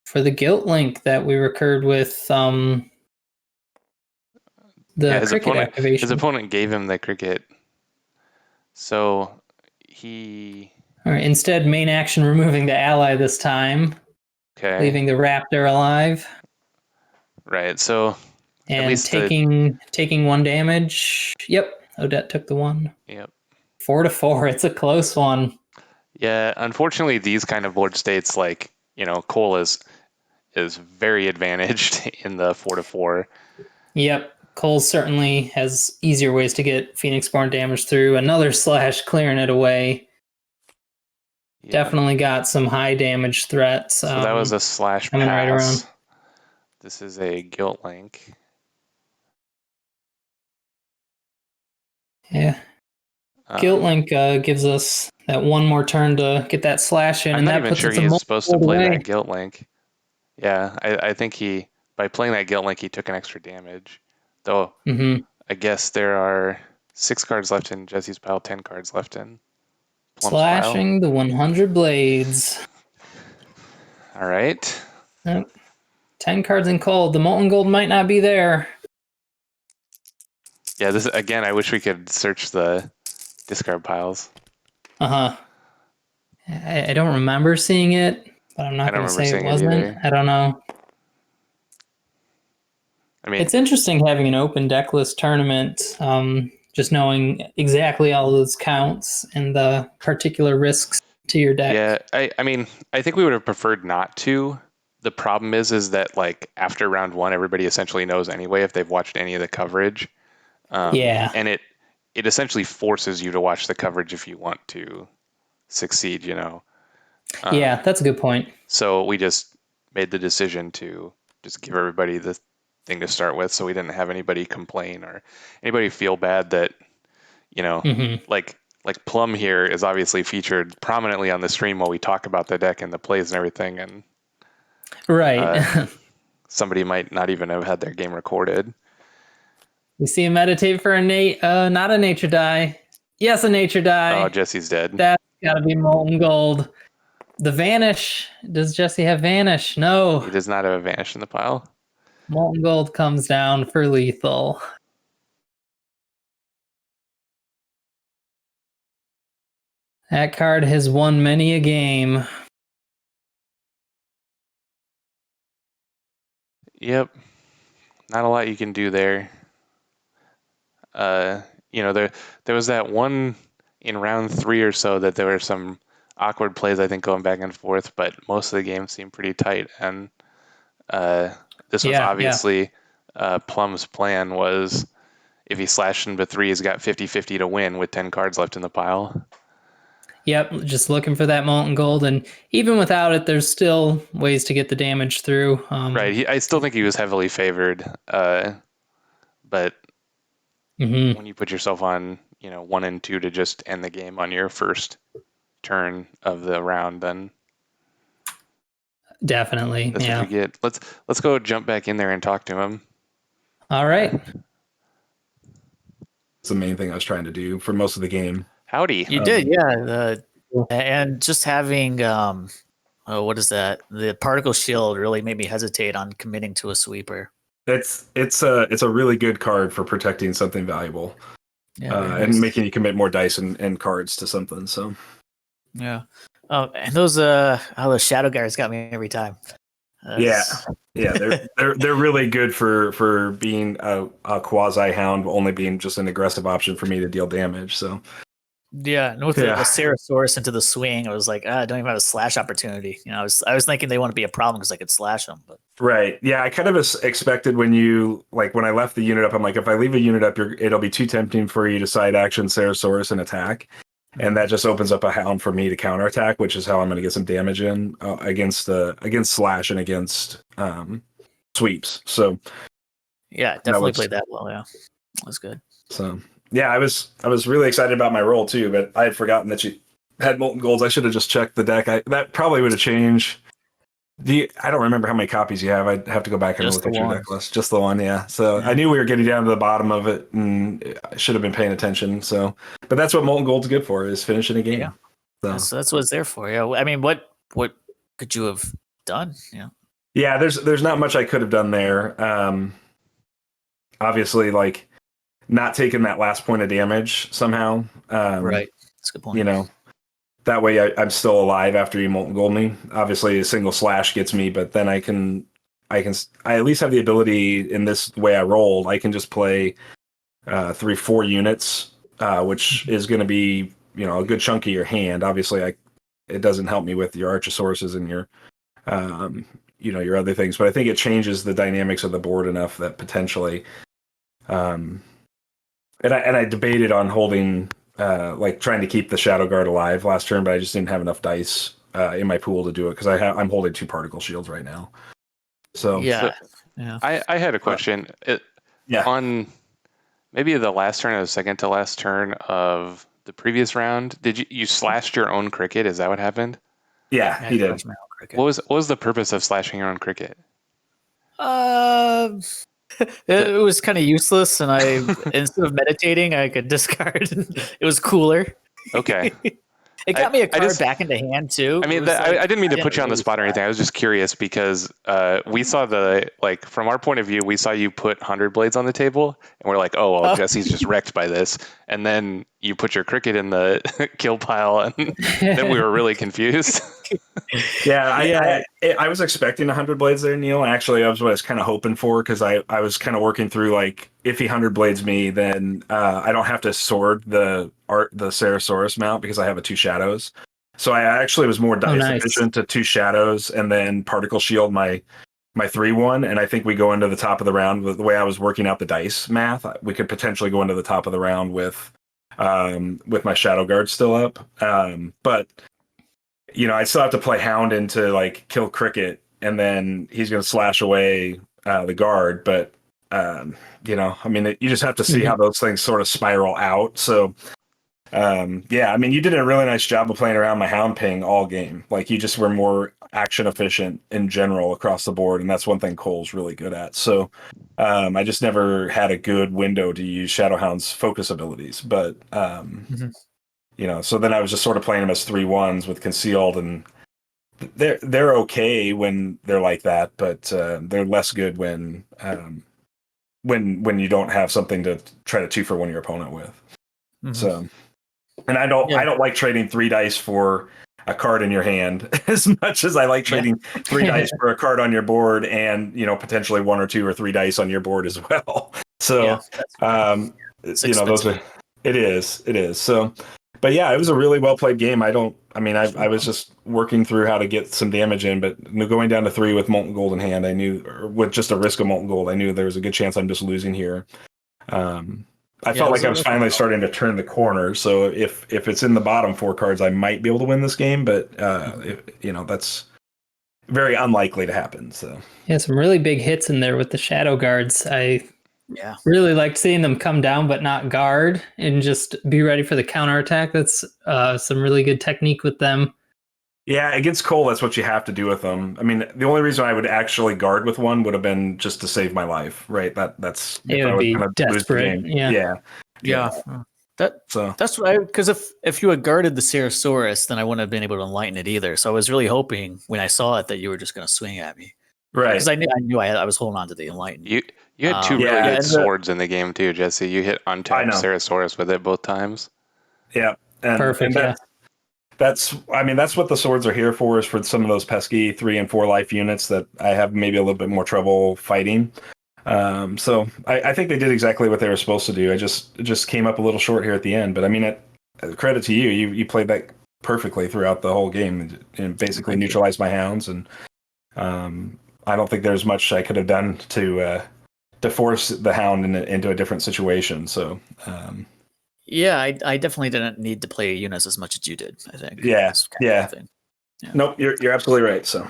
for the Guilt Link that we recurred with cricket activation. His opponent gave him the cricket. So he... All right, instead, main action removing the ally this time. Okay. Leaving the Raptor alive. Right, so... And taking 1 damage. Yep, Odette took the 1. Yep. 4-4, it's a close one. Yeah, unfortunately, these kind of board states, like, Cole is very advantaged in the 4-4. Yep, Cole certainly has easier ways to get Phoenixborn damage through. Another slash clearing it away. Yeah. Definitely got some high damage threats. So that was a slash pass. Right around. This is a Guilt Link. Yeah. Guilt Link gives us that 1 more turn to get that slash in. I'm not even sure he's supposed to play that Guilt Link. Yeah, I think by playing that Guilt Link, he took an extra damage. Though, I guess there are 6 cards left in Jesse's pile, 10 cards left in Plum's slashing pile. The 100 Blades. All right. Yep. 10 cards in cold. The Molten Gold might not be there. Yeah, this again, I wish we could search the discard piles. I don't remember seeing it, but I'm not going to say it wasn't. I don't know. I mean, it's interesting having an open deck list tournament, just knowing exactly all those counts and the particular risks to your deck. Yeah, I mean, I think we would have preferred not to. The problem is that, like, after round 1, everybody essentially knows anyway if they've watched any of the coverage. Yeah. And it essentially forces you to watch the coverage if you want to succeed, Yeah, that's a good point. So we just made the decision to just give everybody the thing to start with, so we didn't have anybody complain or anybody feel bad that, like Plum here is obviously featured prominently on the stream while we talk about the deck and the plays and everything, and right. Somebody might not even have had their game recorded. We see him meditate for not a nature die. Yes, a nature die. Oh, Jesse's dead. That's gotta be Molten Gold. The Vanish. Does Jesse have Vanish? No. He does not have a Vanish in the pile. Molten Gold comes down for lethal. That card has won many a game. Yep. Not a lot you can do there. There was that one in round 3 or so that there were some awkward plays, I think, going back and forth, but most of the game seemed pretty tight. And this was obviously Plum's plan was if he slashed into 3, he's got 50-50 to win with 10 cards left in the pile. Yep, just looking for that Molten Gold, and even without it, there's still ways to get the damage through. Right, I still think he was heavily favored, but when you put yourself on, 1 and 2 to just end the game on your first turn of the round, then definitely, that's what you get. Let's go jump back in there and talk to him. All right. It's the main thing I was trying to do for most of the game. Howdy. You did, yeah. And just having what is that? The particle shield really made me hesitate on committing to a sweeper. It's a really good card for protecting something valuable, and making you commit more dice and cards to something. So yeah, and those the shadow guards got me every time. Yeah, they're really good for being a quasi hound, only being just an aggressive option for me to deal damage. So yeah, and with the Cerasaurus into the swing, I was like, I don't even have a slash opportunity. You know, I was thinking they wouldn't be a problem because I could slash them. But right, yeah, I kind of expected when I left the unit up, I'm like, if I leave a unit up, it'll be too tempting for you to side action Cerasaurus and attack. And that just opens up a hound for me to counterattack, which is how I'm going to get some damage in against slash and against sweeps. So yeah, definitely played that well. Yeah, that's good. So yeah, I was really excited about my roll too, but I had forgotten that you had Molten Golds. I should have just checked the deck. That probably would have changed. I don't remember how many copies you have. I'd have to go back and look at your deck list. Just the one, yeah. So I knew we were getting down to the bottom of it, and I should have been paying attention. So, but that's what Molten Gold's good for, is finishing a game. Yeah, so that's what it's there for. Yeah, I mean, what could you have done? Yeah, there's not much I could have done there. Obviously, like not taking that last point of damage somehow. Right, that's a good point. You know. That way I'm still alive after you Molten Gold me. Obviously, a single slash gets me, but then I at least have the ability in this way I rolled. I can just play 3-4 units, which is going to be a good chunk of your hand. Obviously, it doesn't help me with your Archosauruses and your your other things, but I think it changes the dynamics of the board enough that potentially. And I debated on holding. Trying to keep the Shadow Guard alive last turn, but I just didn't have enough dice in my pool to do it because I'm holding 2 particle shields right now. So yeah. I had a question. On maybe the last turn or the second to last turn of the previous round, did you slashed your own cricket? Is that what happened? Yeah, he did. What was the purpose of slashing your own cricket? It was kind of useless, and I instead of meditating, I could discard. It was cooler. Okay. It got me a card back into hand too. I mean, I didn't mean to put you on the spot or anything. I was just curious because we saw from our point of view, we saw you put 100 blades on the table, and we're like, oh, well, Jesse's just wrecked by this. And then you put your cricket in the kill pile, and then we were really confused. I was expecting 100 blades there, Neil. Actually, that was what I was kind of hoping for because I was kind of working through if he 100 blades me, then I don't have to sword the Cerasaurus mount because I have a 2 shadows. So I actually was more dice efficient to 2 shadows and then particle shield my 3/1, and I think we go into the top of the round with the way I was working out the dice math. We could potentially go into the top of the round with my Shadow Guard still up, but. I still have to play Hound into kill Cricket, and then he's going to slash away the guard. But you just have to see how those things sort of spiral out. So, you did a really nice job of playing around my Hound ping all game. You just were more action efficient in general across the board, and that's one thing Cole's really good at. So, I just never had a good window to use Shadowhound's focus abilities, but. So then I was just sort of playing them as 3/1s with concealed, and they're okay when they're like that, but they're less good when you don't have something to try to 2-for-1 your opponent with. Mm-hmm. So, and I don't like trading 3 dice for a card in your hand as much as I like trading 3 dice for a card on your board, and potentially 1 or 2 or 3 dice on your board as well. So, those are it is so. But yeah, it was a really well played game. I was just working through how to get some damage in, but going down to 3 with Molten Gold in hand, I knew, or with just a risk of Molten Gold, I knew there was a good chance I'm just losing here. I felt like I was finally starting to turn the corner. So if it's in the bottom 4 cards, I might be able to win this game, but that's very unlikely to happen. So yeah, some really big hits in there with the Shadow Guards. I really liked seeing them come down but not guard and just be ready for the counterattack. That's some really good technique with them. Yeah, against Cole, that's what you have to do with them. I mean, the only reason I would actually guard with one would have been just to save my life, right? That's it would be desperate. Yeah. That's what because if you had guarded the Cerasaurus, then I wouldn't have been able to enlighten it either. So I was really hoping when I saw it that you were just going to swing at me, Right. Because I knew I was holding on to the enlightenment. You had two really Yeah, good swords in the game too, Jesse. You hit untapped Cerasaurus with it both times. Yeah, and Perfect. And that's what the swords are here for, is for some of those pesky 3 and 4 life units that I have maybe a little bit more trouble fighting. So I think they did exactly what they were supposed to do. It just came up a little short here at the end, but I mean, credit to you. You played that perfectly throughout the whole game and basically neutralized my hounds. And I don't think there's much I could have done to force the hound into a different situation. So yeah, I definitely didn't need to play units as much as you did. I think. Yeah. Nope, you're absolutely right. So.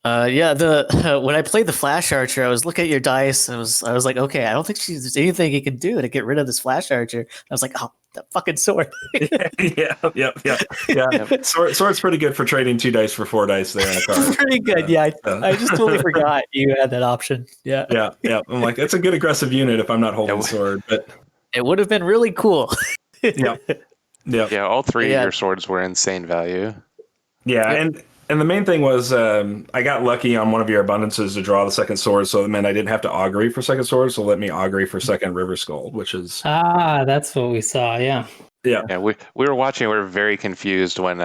When I played the Flash Archer, I was looking at your dice. I was like, okay, I don't think there's anything he can do to get rid of this Flash Archer. I was like, oh, that fucking sword. Yeah. Sword's pretty good for trading 2 dice for 4 dice there in a card. Pretty good. I just totally forgot you had that option. Yeah. I'm like, it's a good aggressive unit if I'm not holding the sword, but it would have been really cool. Yeah. All 3 of your swords were insane value. Yeah, and the main thing was I got lucky on one of your abundances to draw the second sword, so it meant I didn't have to Augury for second sword, so let me Augury for second River Skald, which is... that's what we saw, yeah. Yeah, we were watching, we were very confused when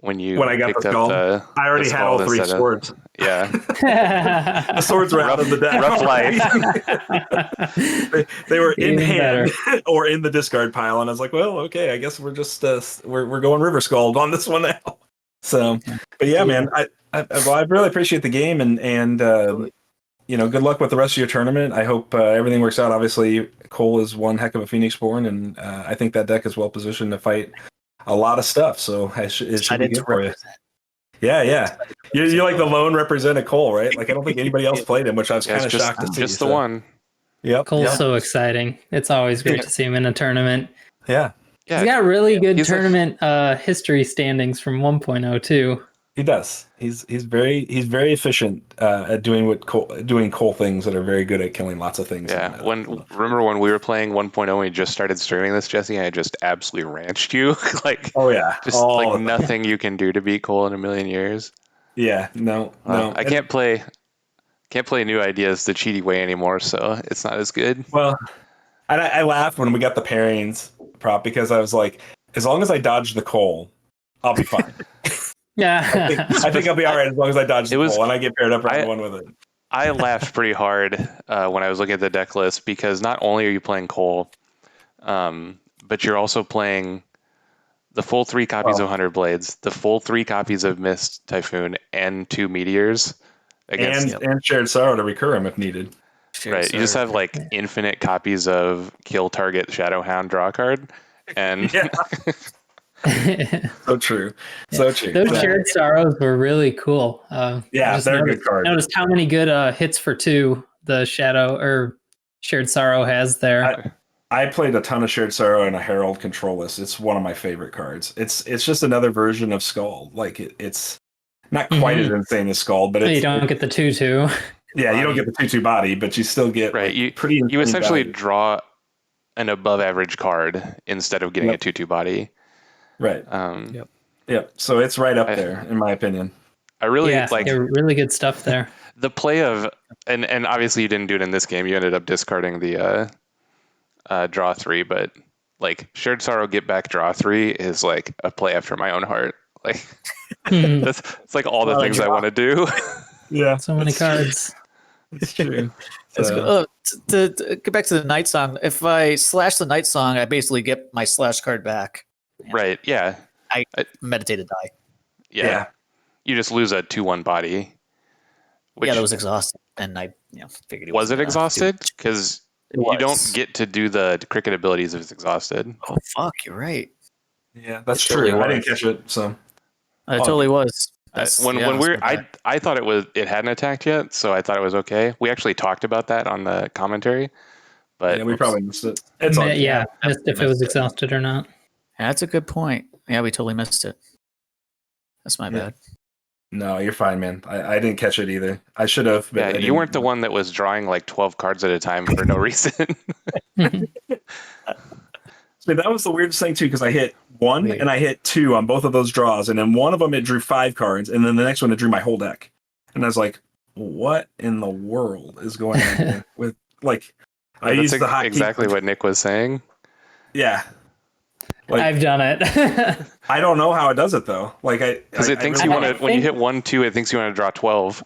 when I got the Skald. I already had all 3 swords. Yeah. The swords were out of the deck. Rough life. they were in hand or in the discard pile, and I was like, well, okay, I guess we're just we're going River Skald on this one now. So, but yeah, man, I really appreciate the game, and good luck with the rest of your tournament. I hope everything works out. Obviously, Cole is one heck of a Phoenixborn, and I think that deck is well positioned to fight a lot of stuff. So it should be good for you. Yeah. You're like the lone represented Cole, right? Like I don't think anybody else played him, which I was kind of shocked to see. Just the one. Yep. Cole's so exciting. It's always great to see him in a tournament. Yeah. He's got really good tournament history standings from 1.0 too. He does. He's very efficient at doing Cole things that are very good at killing lots of things. Yeah. Remember when we were playing 1.0 and we just started streaming this, Jesse? And I just absolutely ranched you. Nothing you can do to beat Cole in a million years. Yeah. No. I can't play New Ideas the cheaty way anymore, so it's not as good. Well, and I laughed when we got the pairings prop because I was like, as long as I dodge the Cole, I'll be fine. Yeah, I think I'll be all right as long as I dodge the Cole and I get paired up round one with it. I laughed pretty hard when I was looking at the deck list because not only are you playing Cole, but you're also playing the full 3 copies of 100 Blades, the full 3 copies of Mist Typhoon, and 2 Meteors. And Shared Sorrow to recur him if needed. Right, you just have like infinite copies of kill target Shadow Hound draw card, and so true. Those Shared Sorrows were really cool. They're a good card. Noticed how many good hits for 2 the Shadow or Shared Sorrow has there. I played a ton of Shared Sorrow and a Herald control list. It's one of my favorite cards. It's just another version of Skald. Like it's not quite as insane as Skald, but you don't get the 2/2. Yeah, you don't get the 2/2 body, but you still get you essentially draw an above average card instead of getting a 2/2 body. Right. Yep. So it's right up there, in my opinion. I really like really good stuff there. The play of and obviously you didn't do it in this game. You ended up discarding the draw 3, but like Shared Sorrow get back draw 3 is like a play after my own heart. Like it's like all the things I want to do. Yeah. So many cards. It's true. To get back to the Nightsong, if I slash the Nightsong, I basically get my slash card back. Right, yeah. I meditated die. Yeah. You just lose a 2/1 body. That was exhausted. And I figured it was it exhausted? Because you don't get to do the cricket abilities if it's exhausted. Oh, fuck, you're right. Yeah, that's true. I didn't catch it, so. It totally was. I thought it hadn't attacked yet, so I thought it was okay. We actually talked about that on the commentary, but we probably missed it. Missed if it was exhausted or not. Yeah, that's a good point. Yeah, we totally missed it. That's my bad. No, you're fine, man. I didn't catch it either. I should have. Yeah, you weren't the one that was drawing like 12 cards at a time for no reason. See, that was the weirdest thing too, because I hit 1 Weird. and I hit 2 on both of those draws, and then one of them it drew 5 cards, and then the next one it drew my whole deck, and I was like, "What in the world is going on here?" With like, I That's used the hotkey exactly for- what Nick was saying. Yeah, like I've done it. I don't know how it does it though. Like Because it thinks really you want to, when you think- hit 1, 2, it thinks you want to draw 12.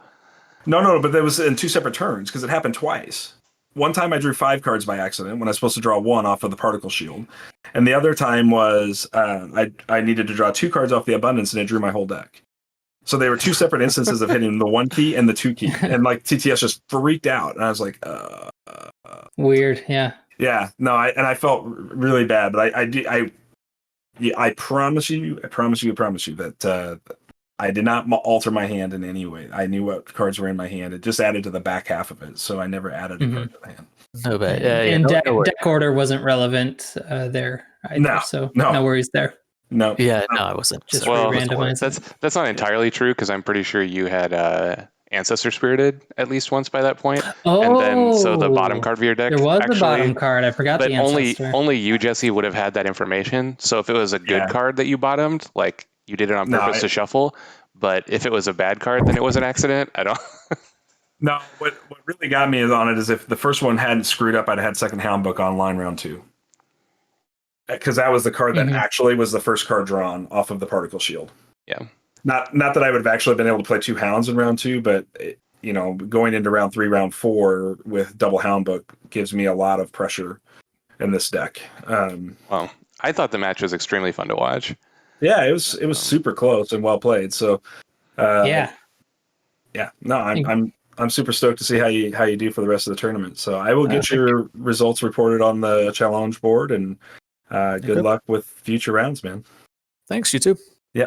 No, but that was in 2 separate turns because it happened twice. One time I drew 5 cards by accident when I was supposed to draw 1 off of the particle shield, and the other time was I needed to draw 2 cards off the abundance, and it drew my whole deck. So they were 2 separate instances of hitting the 1 key and the 2 key, and like TTS just freaked out, and I was like, Weird. Yeah. yeah, no, I felt really bad, but I promise you that I did not alter my hand in any way. I knew what cards were in my hand. It just added to the back half of it, so I never added a card to the hand. No bad. And no, deck order wasn't relevant there either, No, so no. no worries there. No, yeah, no, I wasn't. Just Sorry. Well, re-randomize. that's not entirely true because I'm pretty sure you had Ancestor Spirited at least once by that point. And then so the bottom card of your deck. There was actually, the bottom card. I forgot but the Ancestor. only you, Jesse, would have had that information. So if it was a good Yeah. card that you bottomed, like you did it on No, purpose to shuffle. But if it was a bad card, then it was an accident. I don't. No, what really got me on it is if the first one hadn't screwed up, I'd had second Hound book on line round 2. Because that was the card that actually was the first card drawn off of the particle shield. Yeah. Not that I would have actually been able to play 2 Hounds in round 2, but going into round 3, round 4 with double Hound book gives me a lot of pressure in this deck. Well, I thought the match was extremely fun to watch. Yeah, it was super close and well played. So Yeah. No, I'm super stoked to see how you do for the rest of the tournament. So I will get your results reported on the challenge board, and good luck with future rounds, man. Thanks, you too.